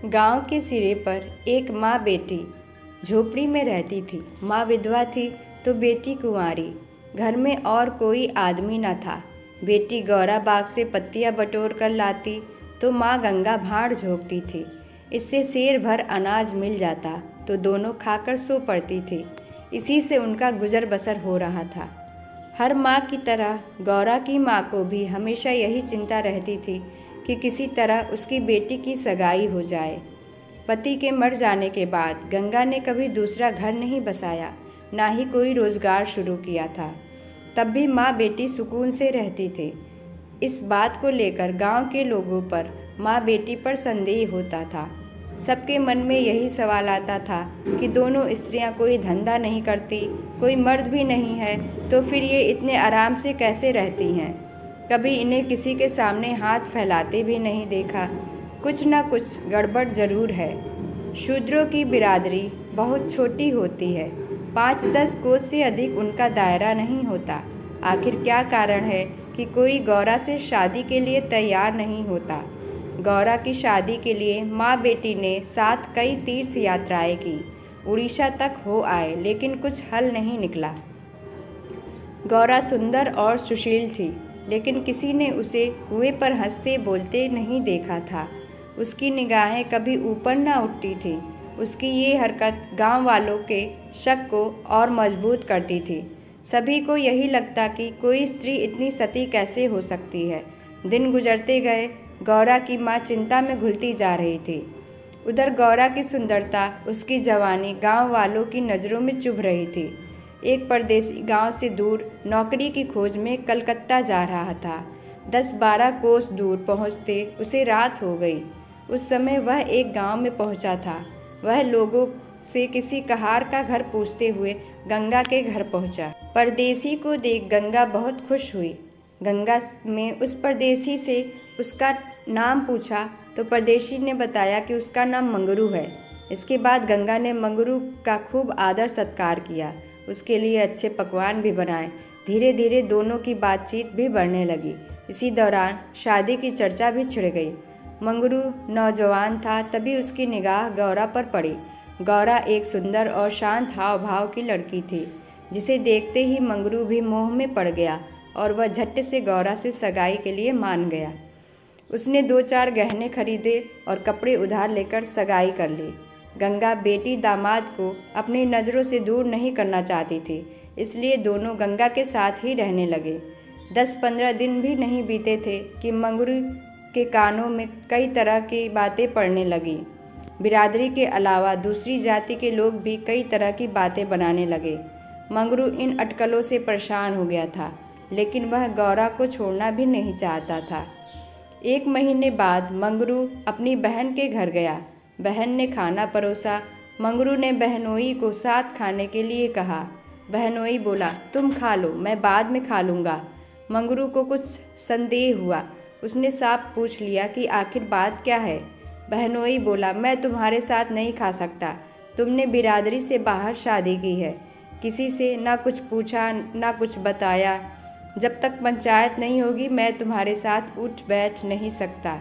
गांव के सिरे पर एक माँ बेटी झोपड़ी में रहती थी। माँ विधवा थी तो बेटी कुंवारी। घर में और कोई आदमी न था। बेटी गौरा बाग से पत्तियां बटोर कर लाती तो माँ गंगा भाड़ झोंकती थी। इससे सेर भर अनाज मिल जाता तो दोनों खाकर सो पड़ती थी। इसी से उनका गुजर बसर हो रहा था। हर माँ की तरह गौरा की माँ को भी हमेशा यही चिंता रहती थी कि किसी तरह उसकी बेटी की सगाई हो जाए। पति के मर जाने के बाद गंगा ने कभी दूसरा घर नहीं बसाया, ना ही कोई रोजगार शुरू किया था। तब भी माँ बेटी सुकून से रहती थी। इस बात को लेकर गांव के लोगों पर माँ बेटी पर संदेह होता था। सबके मन में यही सवाल आता था कि दोनों स्त्रियां कोई धंधा नहीं करती, कोई मर्द भी नहीं है, तो फिर ये इतने आराम से कैसे रहती हैं। कभी इन्हें किसी के सामने हाथ फैलाते भी नहीं देखा। कुछ न कुछ गड़बड़ जरूर है। शूद्रों की बिरादरी बहुत छोटी होती है। 5-10 कोस से अधिक उनका दायरा नहीं होता। आखिर क्या कारण है कि कोई गौरा से शादी के लिए तैयार नहीं होता। गौरा की शादी के लिए माँ बेटी ने साथ कई तीर्थ यात्राएं की, उड़ीसा तक हो आए, लेकिन कुछ हल नहीं निकला। गौरा सुंदर और सुशील थी, लेकिन किसी ने उसे कुएं पर हंसते बोलते नहीं देखा था। उसकी निगाहें कभी ऊपर न उठती थी। उसकी ये हरकत गांव वालों के शक को और मजबूत करती थी। सभी को यही लगता कि कोई स्त्री इतनी सती कैसे हो सकती है। दिन गुजरते गए। गौरा की माँ चिंता में घुलती जा रही थी। उधर गौरा की सुंदरता, उसकी जवानी गांव वालों की नज़रों में चुभ रही थी। एक परदेसी गांव से दूर नौकरी की खोज में कलकत्ता जा रहा था। 10-12 कोस दूर पहुँचते उसे रात हो गई। उस समय वह एक गांव में पहुंचा था। वह लोगों से किसी कहार का घर पूछते हुए गंगा के घर पहुंचा। परदेसी को देख गंगा बहुत खुश हुई। गंगा में उस परदेसी से उसका नाम पूछा तो परदेसी ने बताया कि उसका नाम मंगरू है। इसके बाद गंगा ने मंगरू का खूब आदर सत्कार किया। उसके लिए अच्छे पकवान भी बनाए। धीरे धीरे दोनों की बातचीत भी बढ़ने लगी। इसी दौरान शादी की चर्चा भी छिड़ गई। मंगरू नौजवान था, तभी उसकी निगाह गौरा पर पड़ी। गौरा एक सुंदर और शांत हाव भाव की लड़की थी, जिसे देखते ही मंगरू भी मोह में पड़ गया और वह झट से गौरा से सगाई के लिए मान गया। उसने 2-4 गहने खरीदे और कपड़े उधार लेकर सगाई कर ली। गंगा बेटी दामाद को अपनी नज़रों से दूर नहीं करना चाहती थी, इसलिए दोनों गंगा के साथ ही रहने लगे। 10-15 दिन भी नहीं बीते थे कि मंगरू के कानों में कई तरह की बातें पड़ने लगी। बिरादरी के अलावा दूसरी जाति के लोग भी कई तरह की बातें बनाने लगे। मंगरू इन अटकलों से परेशान हो गया था, लेकिन वह गौरा को छोड़ना भी नहीं चाहता था। 1 महीने बाद मंगरू अपनी बहन के घर गया। बहन ने खाना परोसा। मंगरू ने बहनोई को साथ खाने के लिए कहा। बहनोई बोला, तुम खा लो, मैं बाद में खा लूँगा। मंगरू को कुछ संदेह हुआ। उसने साफ पूछ लिया कि आखिर बात क्या है। बहनोई बोला, मैं तुम्हारे साथ नहीं खा सकता। तुमने बिरादरी से बाहर शादी की है। किसी से ना कुछ पूछा ना कुछ बताया। जब तक पंचायत नहीं होगी मैं तुम्हारे साथ उठ बैठ नहीं सकता।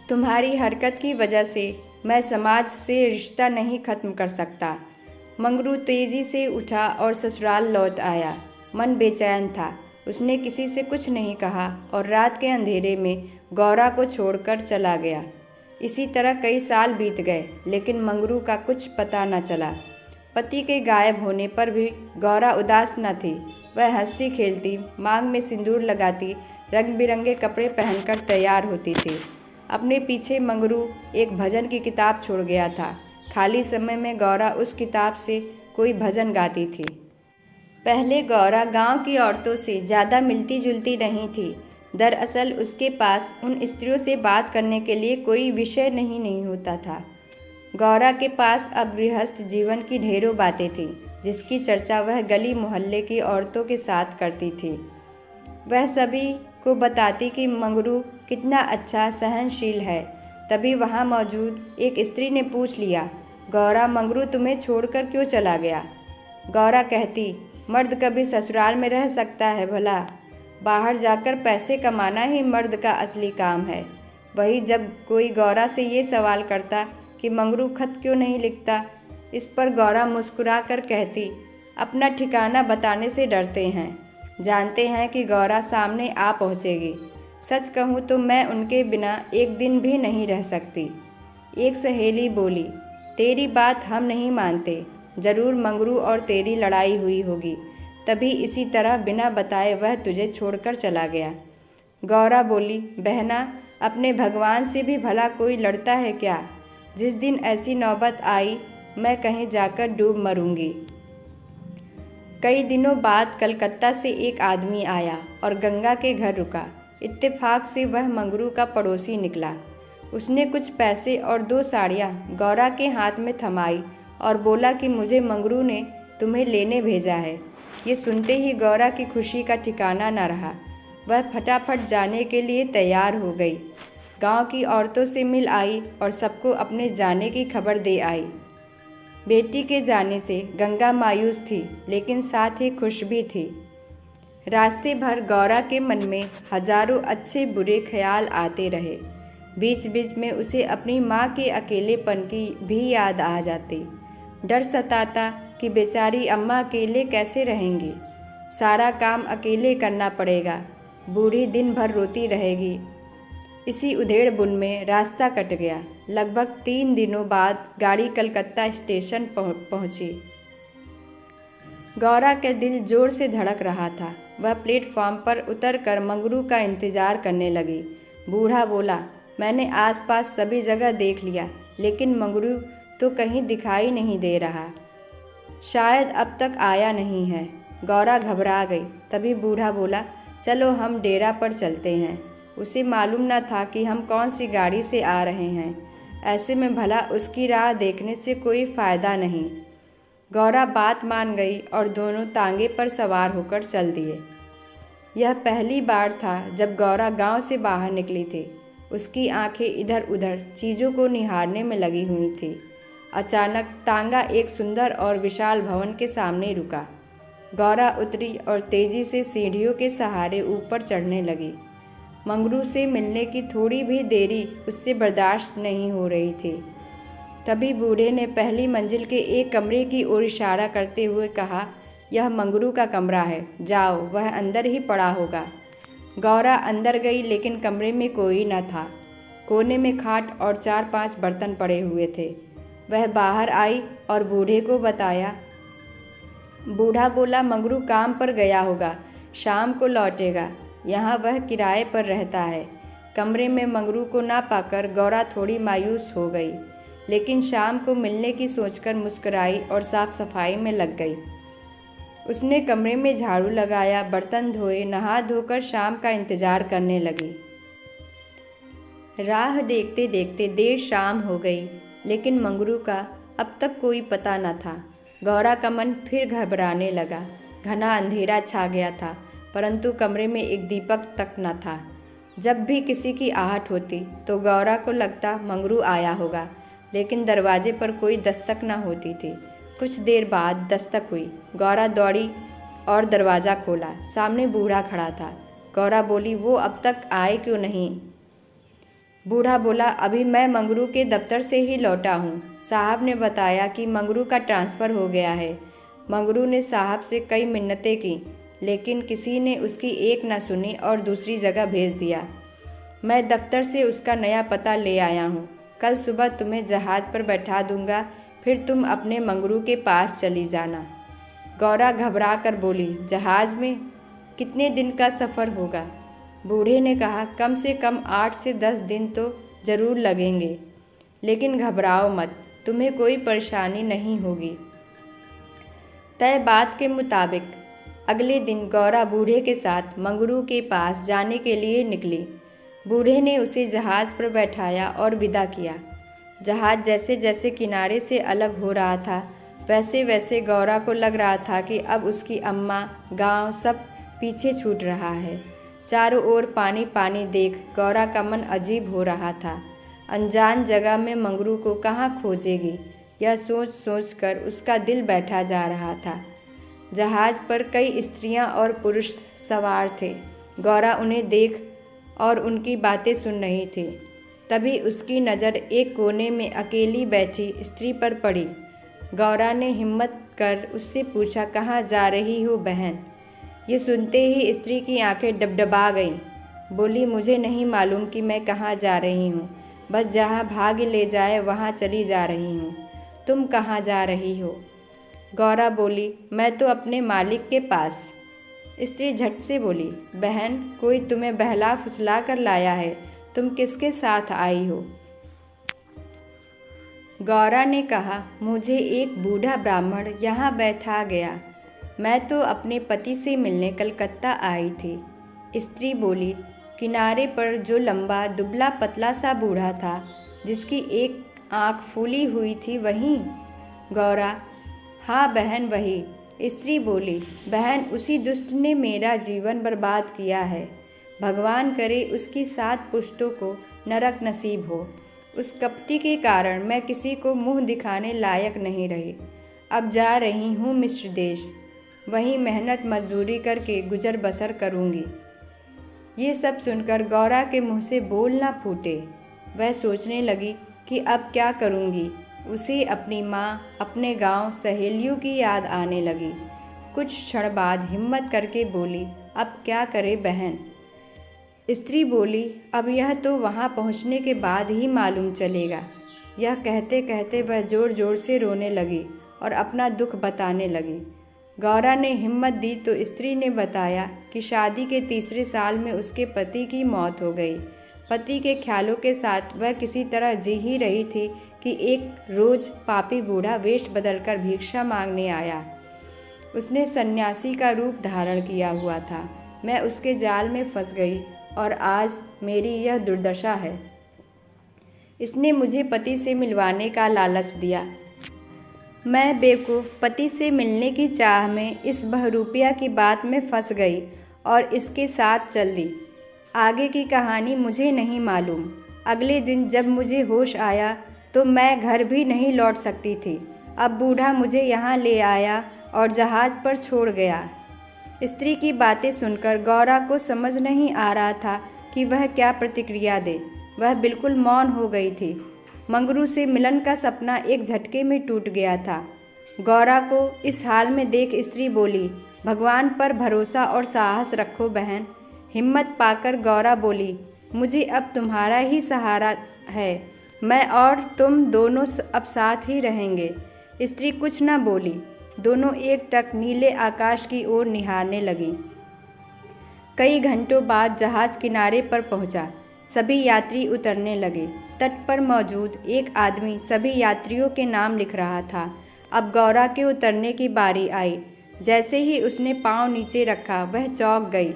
तुम्हारी हरकत की वजह से मैं समाज से रिश्ता नहीं खत्म कर सकता। मंगरू तेजी से उठा और ससुराल लौट आया। मन बेचैन था। उसने किसी से कुछ नहीं कहा और रात के अंधेरे में गौरा को छोड़कर चला गया। इसी तरह कई साल बीत गए, लेकिन मंगरू का कुछ पता न चला। पति के गायब होने पर भी गौरा उदास न थी। वह हंसती खेलती, मांग में सिंदूर लगाती, रंग बिरंगे कपड़े पहनकर तैयार होती थी। अपने पीछे मंगरू एक भजन की किताब छोड़ गया था। खाली समय में गौरा उस किताब से कोई भजन गाती थी। पहले गौरा गांव की औरतों से ज़्यादा मिलती जुलती नहीं थी। दरअसल उसके पास उन स्त्रियों से बात करने के लिए कोई विषय नहीं होता था। गौरा के पास अब गृहस्थ जीवन की ढेरों बातें थीं, जिसकी चर्चा वह गली मोहल्ले की औरतों के साथ करती थी। वह सभी को बताती कि मंगरू कितना अच्छा सहनशील है। तभी वहाँ मौजूद एक स्त्री ने पूछ लिया, गौरा, मंगरू तुम्हें छोड़कर क्यों चला गया? गौरा कहती, मर्द कभी ससुराल में रह सकता है भला? बाहर जाकर पैसे कमाना ही मर्द का असली काम है। वही जब कोई गौरा से ये सवाल करता कि मंगरू खत क्यों नहीं लिखता, इस पर गौरा मुस्कुरा कर कहती, अपना ठिकाना बताने से डरते हैं, जानते हैं कि गौरा सामने आ पहुँचेगी। सच कहूँ तो मैं उनके बिना एक दिन भी नहीं रह सकती। एक सहेली बोली, तेरी बात हम नहीं मानते, ज़रूर मंगरू और तेरी लड़ाई हुई होगी, तभी इसी तरह बिना बताए वह तुझे छोड़कर चला गया। गौरा बोली, बहना, अपने भगवान से भी भला कोई लड़ता है क्या? जिस दिन ऐसी नौबत आई मैं कहीं जाकर डूब मरूंगी। कई दिनों बाद कलकत्ता से एक आदमी आया और गंगा के घर रुका। इत्तेफाक से वह मंगरू का पड़ोसी निकला। उसने कुछ पैसे और 2 साड़ियाँ गौरा के हाथ में थमाई और बोला कि मुझे मंगरू ने तुम्हें लेने भेजा है। ये सुनते ही गौरा की खुशी का ठिकाना न रहा। वह फटाफट जाने के लिए तैयार हो गई। गांव की औरतों से मिल आई और सबको अपने जाने की खबर दे आई। बेटी के जाने से गंगा मायूस थी, लेकिन साथ ही खुश भी थी। रास्ते भर गौरा के मन में हजारों अच्छे बुरे ख्याल आते रहे। बीच बीच में उसे अपनी माँ के अकेलेपन की भी याद आ जाती। डर सताता कि बेचारी अम्मा अकेले कैसे रहेंगी, सारा काम अकेले करना पड़ेगा, बूढ़ी दिन भर रोती रहेगी। इसी उधेड़-बुन में रास्ता कट गया। लगभग 3 दिनों बाद गाड़ी कलकत्ता स्टेशन पहुंची। गौरा का दिल जोर से धड़क रहा था। वह प्लेटफॉर्म पर उतरकर मंगरू का इंतजार करने लगी। बूढ़ा बोला, मैंने आसपास सभी जगह देख लिया, लेकिन मंगरू तो कहीं दिखाई नहीं दे रहा। शायद अब तक आया नहीं है। गौरा घबरा गई। तभी बूढ़ा बोला, चलो हम डेरा पर चलते हैं। उसे मालूम न था कि हम कौन सी गाड़ी से आ रहे हैं। ऐसे में भला उसकी राह देखने से कोई फ़ायदा नहीं। गौरा बात मान गई और दोनों तांगे पर सवार होकर चल दिए। यह पहली बार था जब गौरा गांव से बाहर निकली थी। उसकी आंखें इधर उधर चीज़ों को निहारने में लगी हुई थी। अचानक तांगा एक सुंदर और विशाल भवन के सामने रुका। गौरा उतरी और तेजी से सीढ़ियों के सहारे ऊपर चढ़ने लगी। मंगरू से मिलने की थोड़ी भी देरी उससे बर्दाश्त नहीं हो रही थी। तभी बूढ़े ने पहली मंजिल के एक कमरे की ओर इशारा करते हुए कहा, यह मंगरू का कमरा है, जाओ, वह अंदर ही पड़ा होगा। गौरा अंदर गई, लेकिन कमरे में कोई न था। कोने में खाट और 4-5 बर्तन पड़े हुए थे। वह बाहर आई और बूढ़े को बताया। बूढ़ा बोला, मंगरू काम पर गया होगा, शाम को लौटेगा। यहाँ वह किराए पर रहता है। कमरे में मंगरू को ना पाकर गौरा थोड़ी मायूस हो गई, लेकिन शाम को मिलने की सोचकर मुस्कुराई और साफ सफाई में लग गई। उसने कमरे में झाड़ू लगाया, बर्तन धोए, नहा धोकर शाम का इंतजार करने लगी। राह देखते देखते देर शाम हो गई, लेकिन मंगरू का अब तक कोई पता न था। गौरा का मन फिर घबराने लगा। घना अंधेरा छा गया था, परंतु कमरे में एक दीपक तक न था। जब भी किसी की आहट होती तो गौरा को लगता मंगरू आया होगा, लेकिन दरवाजे पर कोई दस्तक न होती थी। कुछ देर बाद दस्तक हुई। गौरा दौड़ी और दरवाज़ा खोला। सामने बूढ़ा खड़ा था। गौरा बोली, वो अब तक आए क्यों नहीं? बूढ़ा बोला, अभी मैं मंगरू के दफ्तर से ही लौटा हूँ। साहब ने बताया कि मंगरू का ट्रांसफ़र हो गया है। मंगरू ने साहब से कई मिन्नतें की, लेकिन किसी ने उसकी एक न सुनी और दूसरी जगह भेज दिया। मैं दफ्तर से उसका नया पता ले आया हूँ। कल सुबह तुम्हें जहाज़ पर बैठा दूंगा, फिर तुम अपने मंगरू के पास चली जाना। गौरा घबरा कर बोली, जहाज़ में? कितने दिन का सफ़र होगा? बूढ़े ने कहा, कम से कम 8 से 10 दिन तो ज़रूर लगेंगे, लेकिन घबराओ मत, तुम्हें कोई परेशानी नहीं होगी। तय बात के मुताबिक अगले दिन गौरा बूढ़े के साथ मंगरू के पास जाने के लिए निकली। बूढ़े ने उसे जहाज़ पर बैठाया और विदा किया। जहाज़ जैसे जैसे किनारे से अलग हो रहा था, वैसे वैसे गौरा को लग रहा था कि अब उसकी अम्मा, गांव सब पीछे छूट रहा है। चारों ओर पानी पानी देख गौरा का मन अजीब हो रहा था। अनजान जगह में मंगरू को कहाँ खोजेगी, यह सोच सोच कर उसका दिल बैठा जा रहा था। जहाज़ पर कई स्त्रियां और पुरुष सवार थे। गौरा उन्हें देख और उनकी बातें सुन रही थी। तभी उसकी नज़र एक कोने में अकेली बैठी स्त्री पर पड़ी। गौरा ने हिम्मत कर उससे पूछा, कहाँ जा रही हो बहन? ये सुनते ही स्त्री की आंखें डबडबा गईं। बोली, मुझे नहीं मालूम कि मैं कहाँ जा रही हूँ, बस जहाँ भाग्य ले जाए वहाँ चली जा रही हूँ। तुम कहाँ जा रही हो? गौरा बोली, मैं तो अपने मालिक के पास। स्त्री झट से बोली, बहन, कोई तुम्हें बहला फुसला कर लाया है, तुम किसके साथ आई हो? गौरा ने कहा, मुझे एक बूढ़ा ब्राह्मण यहाँ बैठा गया, मैं तो अपने पति से मिलने कलकत्ता आई थी। स्त्री बोली, किनारे पर जो लंबा दुबला पतला सा बूढ़ा था, जिसकी एक आँख फूली हुई थी, वही? गौरा, हाँ बहन, वही। स्त्री बोली, बहन, उसी दुष्ट ने मेरा जीवन बर्बाद किया है। भगवान करे उसकी 7 पुश्तों को नरक नसीब हो। उस कपटी के कारण मैं किसी को मुंह दिखाने लायक नहीं रही। अब जा रही हूँ मिस्र देश, वहीं मेहनत मजदूरी करके गुजर बसर करूँगी। ये सब सुनकर गौरा के मुँह से बोल ना फूटे। वह सोचने लगी कि अब क्या करूँगी। उसे अपनी माँ, अपने गांव, सहेलियों की याद आने लगी। कुछ क्षण बाद हिम्मत करके बोली, अब क्या करे बहन? स्त्री बोली, अब यह तो वहाँ पहुँचने के बाद ही मालूम चलेगा। यह कहते कहते वह ज़ोर ज़ोर से रोने लगी और अपना दुख बताने लगी। गौरा ने हिम्मत दी तो स्त्री ने बताया कि शादी के 3रे साल में उसके पति की मौत हो गई। पति के ख्यालों के साथ वह किसी तरह जी ही रही थी कि एक रोज़ पापी बूढ़ा वेश बदलकर भिक्षा मांगने आया। उसने सन्यासी का रूप धारण किया हुआ था। मैं उसके जाल में फंस गई और आज मेरी यह दुर्दशा है। इसने मुझे पति से मिलवाने का लालच दिया। मैं बेवकूफ़ पति से मिलने की चाह में इस बहरूपिया की बात में फंस गई और इसके साथ चल दी। आगे की कहानी मुझे नहीं मालूम। अगले दिन जब मुझे होश आया तो मैं घर भी नहीं लौट सकती थी। अब बूढ़ा मुझे यहाँ ले आया और जहाज़ पर छोड़ गया। स्त्री की बातें सुनकर गौरा को समझ नहीं आ रहा था कि वह क्या प्रतिक्रिया दे। वह बिल्कुल मौन हो गई थी। मंगरू से मिलन का सपना एक झटके में टूट गया था। गौरा को इस हाल में देख स्त्री बोली, भगवान पर भरोसा और साहस रखो बहन। हिम्मत पाकर गौरा बोली, मुझे अब तुम्हारा ही सहारा है। मैं और तुम दोनों अब साथ ही रहेंगे। स्त्री कुछ न बोली। दोनों एकटक नीले आकाश की ओर निहारने लगी। कई घंटों बाद जहाज़ किनारे पर पहुंचा। सभी यात्री उतरने लगे। तट पर मौजूद एक आदमी सभी यात्रियों के नाम लिख रहा था। अब गौरा के उतरने की बारी आई। जैसे ही उसने पाँव नीचे रखा, वह चौंक गई।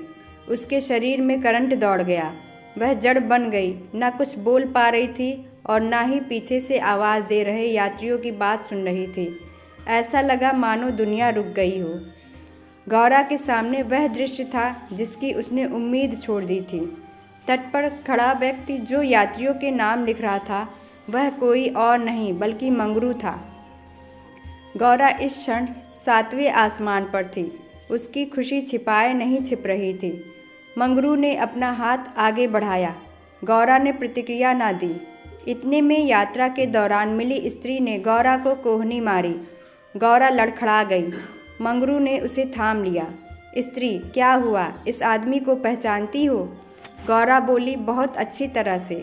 उसके शरीर में करंट दौड़ गया। वह जड़ बन गई, न कुछ बोल पा रही थी और न ही पीछे से आवाज़ दे रहे यात्रियों की बात सुन रही थी। ऐसा लगा मानो दुनिया रुक गई हो। गौरा के सामने वह दृश्य था जिसकी उसने उम्मीद छोड़ दी थी। तट पर खड़ा व्यक्ति जो यात्रियों के नाम लिख रहा था, वह कोई और नहीं बल्कि मंगरू था। गौरा इस क्षण 7वें आसमान पर थी। उसकी खुशी छिपाए नहीं छिप रही थी। मंगरू ने अपना हाथ आगे बढ़ाया। गौरा ने प्रतिक्रिया न दी। इतने में यात्रा के दौरान मिली स्त्री ने गौरा को कोहनी मारी। गौरा लड़खड़ा गई। मंगरू ने उसे थाम लिया। स्त्री, क्या हुआ? इस आदमी को पहचानती हो? गौरा बोली, बहुत अच्छी तरह से।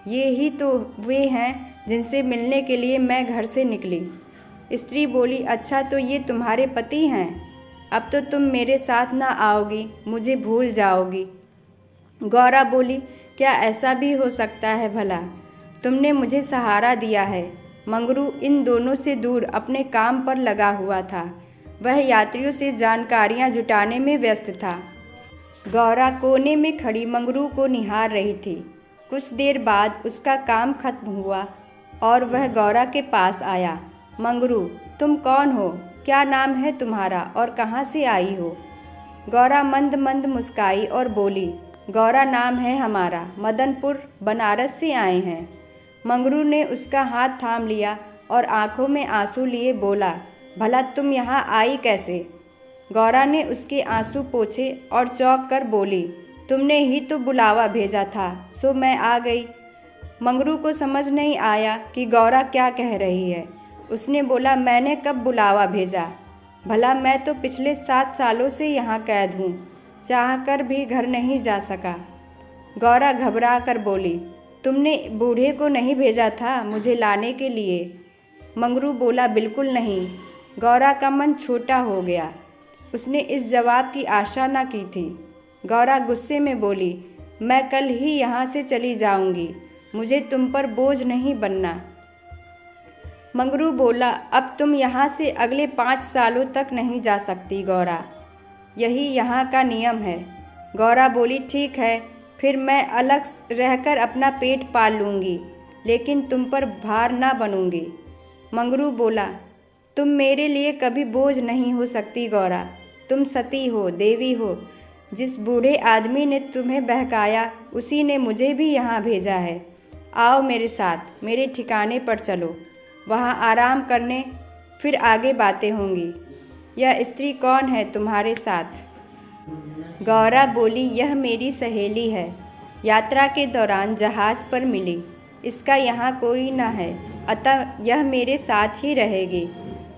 ये ही तो वे हैं जिनसे मिलने के लिए मैं घर से निकली। स्त्री बोली, अच्छा तो ये तुम्हारे पति हैं? अब तो तुम मेरे साथ ना आओगी, मुझे भूल जाओगी। गौरा बोली, क्या ऐसा भी हो सकता है भला? तुमने मुझे सहारा दिया है। मंगरू इन दोनों से दूर अपने काम पर लगा हुआ था। वह यात्रियों से जानकारियां जुटाने में व्यस्त था। गौरा कोने में खड़ी मंगरू को निहार रही थी। कुछ देर बाद उसका काम खत्म हुआ और वह गौरा के पास आया। मंगरू, तुम कौन हो? क्या नाम है तुम्हारा और कहाँ से आई हो? गौरा मंद मंद मुस्काई और बोली, गौरा नाम है हमारा, मदनपुर बनारस से आए हैं। मंगरू ने उसका हाथ थाम लिया और आंखों में आंसू लिए बोला, भला तुम यहाँ आई कैसे? गौरा ने उसके आंसू पोंछे और चौंक कर बोली, तुमने ही तो बुलावा भेजा था, सो मैं आ गई। मंगरू को समझ नहीं आया कि गौरा क्या कह रही है। उसने बोला, मैंने कब बुलावा भेजा? भला मैं तो पिछले 7 सालों से यहाँ कैद हूँ, चाहकर भी घर नहीं जा सका। गौरा घबरा कर बोली, तुमने बूढ़े को नहीं भेजा था मुझे लाने के लिए? मंगरू बोला, बिल्कुल नहीं। गौरा का मन छोटा हो गया। उसने इस जवाब की आशा न की थी। गौरा गुस्से में बोली, मैं कल ही यहाँ से चली जाऊँगी, मुझे तुम पर बोझ नहीं बनना। मंगरू बोला, अब तुम यहाँ से अगले 5 सालों तक नहीं जा सकती गौरा, यही यहाँ का नियम है। गौरा बोली, ठीक है, फिर मैं अलग रहकर अपना पेट पाल लूँगी, लेकिन तुम पर भार ना बनूँगी। मंगरू बोला, तुम मेरे लिए कभी बोझ नहीं हो सकती गौरा, तुम सती हो, देवी हो। जिस बूढ़े आदमी ने तुम्हें बहकाया उसी ने मुझे भी यहाँ भेजा है। आओ मेरे साथ, मेरे ठिकाने पर चलो, वहाँ आराम करने, फिर आगे बातें होंगी। यह स्त्री कौन है तुम्हारे साथ? गौरा बोली, यह मेरी सहेली है, यात्रा के दौरान जहाज़ पर मिली। इसका यहाँ कोई न है, अतः यह मेरे साथ ही रहेगी।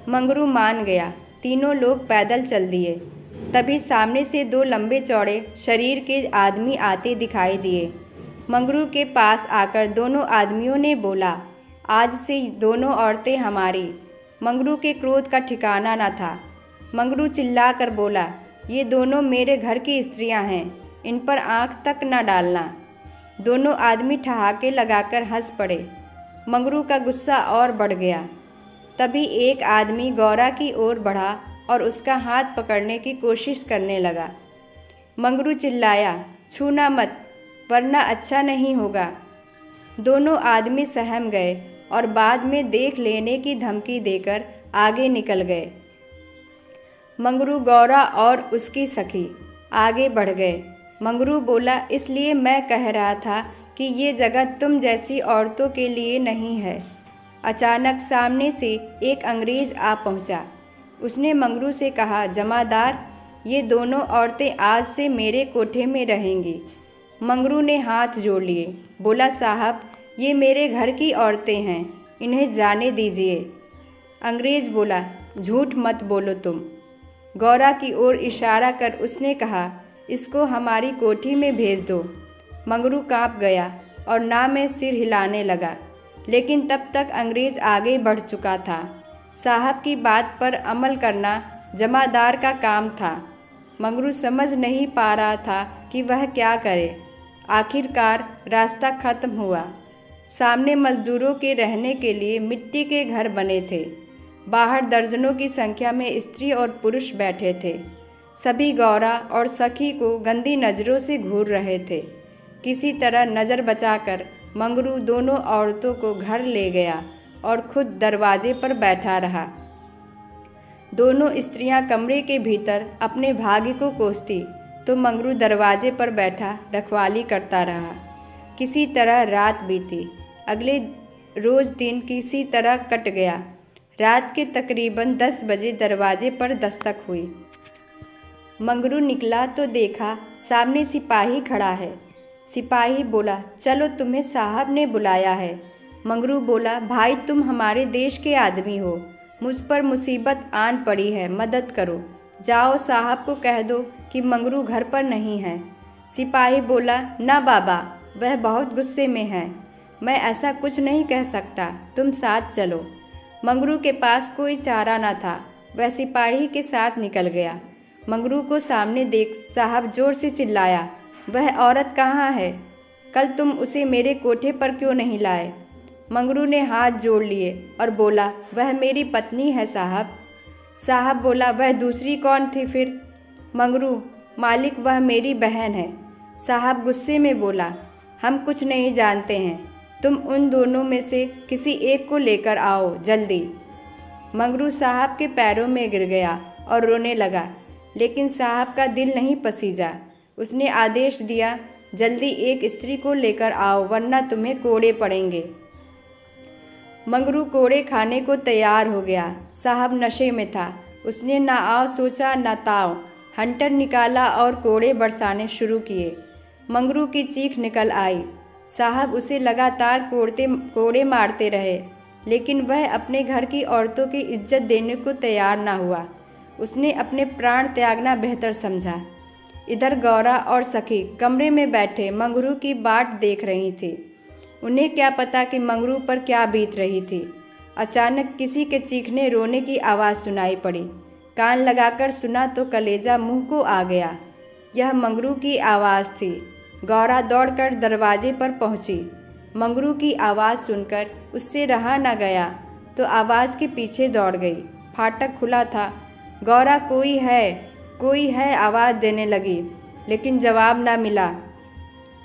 मंगरू मान गया। तीनों लोग पैदल चल दिए। तभी सामने से 2 लंबे चौड़े शरीर के आदमी आते दिखाई दिए। मंगरू के पास आकर दोनों आदमियों ने बोला, आज से दोनों औरतें हमारी। मंगरू के क्रोध का ठिकाना न था। मंगरू चिल्लाकर बोला, ये दोनों मेरे घर की स्त्रियां हैं, इन पर आंख तक न डालना। दोनों आदमी ठहाके लगाकर हंस पड़े। मंगरू का गुस्सा और बढ़ गया। तभी एक आदमी गौरा की ओर बढ़ा और उसका हाथ पकड़ने की कोशिश करने लगा। मंगरू चिल्लाया, छूना मत, वरना अच्छा नहीं होगा। दोनों आदमी सहम गए और बाद में देख लेने की धमकी देकर आगे निकल गए। मंगरू, गौरा और उसकी सखी आगे बढ़ गए। मंगरू बोला, इसलिए मैं कह रहा था कि ये जगह तुम जैसी औरतों के लिए नहीं है। अचानक सामने से एक अंग्रेज आ पहुंचा। उसने मंगरू से कहा, जमादार, ये दोनों औरतें आज से मेरे कोठे में रहेंगी। मंगरू ने हाथ जोड़ लिए, बोला, साहब, ये मेरे घर की औरतें हैं, इन्हें जाने दीजिए। अंग्रेज़ बोला, झूठ मत बोलो तुम। गौरा की ओर इशारा कर उसने कहा, इसको हमारी कोठी में भेज दो। मंगरू काँप गया और ना में सिर हिलाने लगा, लेकिन तब तक अंग्रेज़ आगे बढ़ चुका था। साहब की बात पर अमल करना जमादार का काम था। मंगरू समझ नहीं पा रहा था कि वह क्या करे। आखिरकार रास्ता खत्म हुआ। सामने मजदूरों के रहने के लिए मिट्टी के घर बने थे। बाहर दर्जनों की संख्या में स्त्री और पुरुष बैठे थे। सभी गौरा और सखी को गंदी नज़रों से घूर रहे थे। किसी तरह नज़र बचाकर मंगरू दोनों औरतों को घर ले गया और खुद दरवाजे पर बैठा रहा। दोनों स्त्रियां कमरे के भीतर अपने भाग्य को कोसती, तो मंगरू दरवाजे पर बैठा रखवाली करता रहा। किसी तरह रात बीती। अगले रोज़ दिन किसी तरह कट गया। रात के तकरीबन 10 बजे दरवाजे पर दस्तक हुई। मंगरू निकला तो देखा सामने सिपाही खड़ा है। सिपाही बोला, चलो, तुम्हें साहब ने बुलाया है। मंगरू बोला, भाई, तुम हमारे देश के आदमी हो, मुझ पर मुसीबत आन पड़ी है, मदद करो। जाओ, साहब को कह दो कि मंगरू घर पर नहीं है। सिपाही बोला, ना बाबा, वह बहुत गुस्से में है, मैं ऐसा कुछ नहीं कह सकता, तुम साथ चलो। मंगरू के पास कोई चारा न था। वह सिपाही के साथ निकल गया। मंगरू को सामने देख साहब जोर से चिल्लाया, वह औरत कहाँ है? कल तुम उसे मेरे कोठे पर क्यों नहीं लाए? मंगरू ने हाथ जोड़ लिए और बोला, वह मेरी पत्नी है साहब। साहब बोला, वह दूसरी कौन थी फिर? मंगरू, मालिक, वह मेरी बहन है। साहब गुस्से में बोला, हम कुछ नहीं जानते हैं, तुम उन दोनों में से किसी एक को लेकर आओ जल्दी। मंगरू साहब के पैरों में गिर गया और रोने लगा, लेकिन साहब का दिल नहीं पसीजा। उसने आदेश दिया, जल्दी एक स्त्री को लेकर आओ, वरना तुम्हें कोड़े पड़ेंगे। मंगरू कोड़े खाने को तैयार हो गया। साहब नशे में था। उसने ना आओ सोचा ना ताव, हंटर निकाला और कोड़े बरसाने शुरू किए। मंगरू की चीख निकल आई। साहब उसे लगातार कोड़े मारते रहे, लेकिन वह अपने घर की औरतों की इज्जत देने को तैयार ना हुआ। उसने अपने प्राण त्यागना बेहतर समझा। इधर गौरा और सखी कमरे में बैठे मंगरू की बाट देख रही थी। उन्हें क्या पता कि मंगरू पर क्या बीत रही थी। अचानक किसी के चीखने रोने की आवाज़ सुनाई पड़ी। कान लगाकर सुना तो कलेजा मुंह को आ गया। यह मंगरू की आवाज़ थी। गौरा दौड़कर दरवाजे पर पहुंची। मंगरू की आवाज़ सुनकर उससे रहा न गया तो आवाज़ के पीछे दौड़ गई। फाटक खुला था। गौरा कोई है आवाज़ देने लगी, लेकिन जवाब न मिला।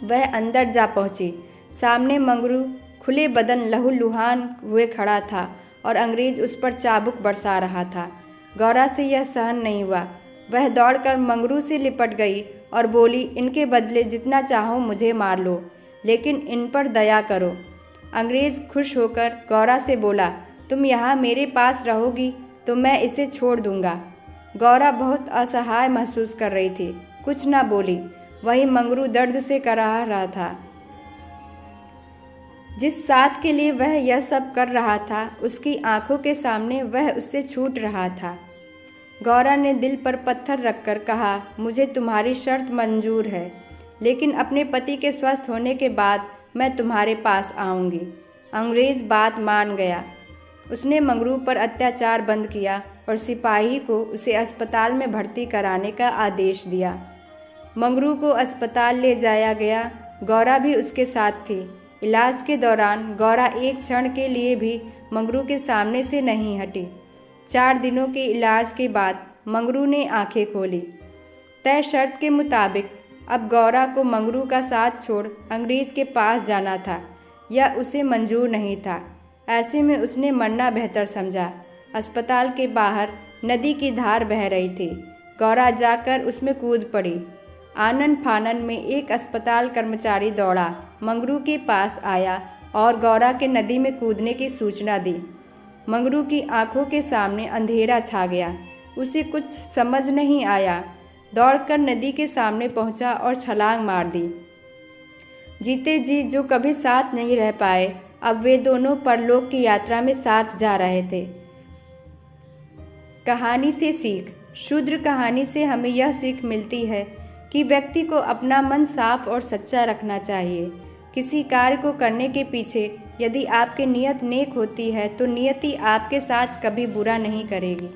वह अंदर जा पहुंची। सामने मंगरू खुले बदन लहूलुहान हुए खड़ा था और अंग्रेज उस पर चाबुक बरसा रहा था। गौरा से यह सहन नहीं हुआ। वह दौड़कर मंगरू से लिपट गई और बोली, इनके बदले जितना चाहो मुझे मार लो, लेकिन इन पर दया करो। अंग्रेज खुश होकर गौरा से बोला, तुम यहाँ मेरे पास रहोगी तो मैं इसे छोड़ दूंगा। गौरा बहुत असहाय महसूस कर रही थी, कुछ न बोली। वहीं मंगरू दर्द से कराह रहा था। जिस साथ के लिए वह यह सब कर रहा था, उसकी आंखों के सामने वह उससे छूट रहा था। गौरा ने दिल पर पत्थर रखकर कहा, मुझे तुम्हारी शर्त मंजूर है, लेकिन अपने पति के स्वस्थ होने के बाद मैं तुम्हारे पास आऊँगी। अंग्रेज बात मान गया। उसने मंगरू पर अत्याचार बंद किया और सिपाही को उसे अस्पताल में भर्ती कराने का आदेश दिया। मंगरू को अस्पताल ले जाया गया। गौरा भी उसके साथ थी। इलाज के दौरान गौरा एक क्षण के लिए भी मंगरू के सामने से नहीं हटी। 4 दिनों के इलाज के बाद मंगरू ने आंखें खोली। तय शर्त के मुताबिक अब गौरा को मंगरू का साथ छोड़ अंग्रेज के पास जाना था। यह उसे मंजूर नहीं था। ऐसे में उसने मरना बेहतर समझा। अस्पताल के बाहर नदी की धार बह रही थी। गौरा जाकर उसमें कूद पड़ी। आनन फानन में एक अस्पताल कर्मचारी दौड़ा, मंगरू के पास आया और गौरा के नदी में कूदने की सूचना दी। मंगरू की आंखों के सामने अंधेरा छा गया। उसे कुछ समझ नहीं आया। दौड़कर नदी के सामने पहुंचा और छलांग मार दी। जीते जी जो कभी साथ नहीं रह पाए, अब वे दोनों परलोक की यात्रा में साथ जा रहे थे। कहानी से सीख। शूद्र कहानी से हमें यह सीख मिलती है कि व्यक्ति को अपना मन साफ और सच्चा रखना चाहिए। किसी कार्य को करने के पीछे यदि आपकी नीयत नेक होती है तो नियति आपके साथ कभी बुरा नहीं करेगी।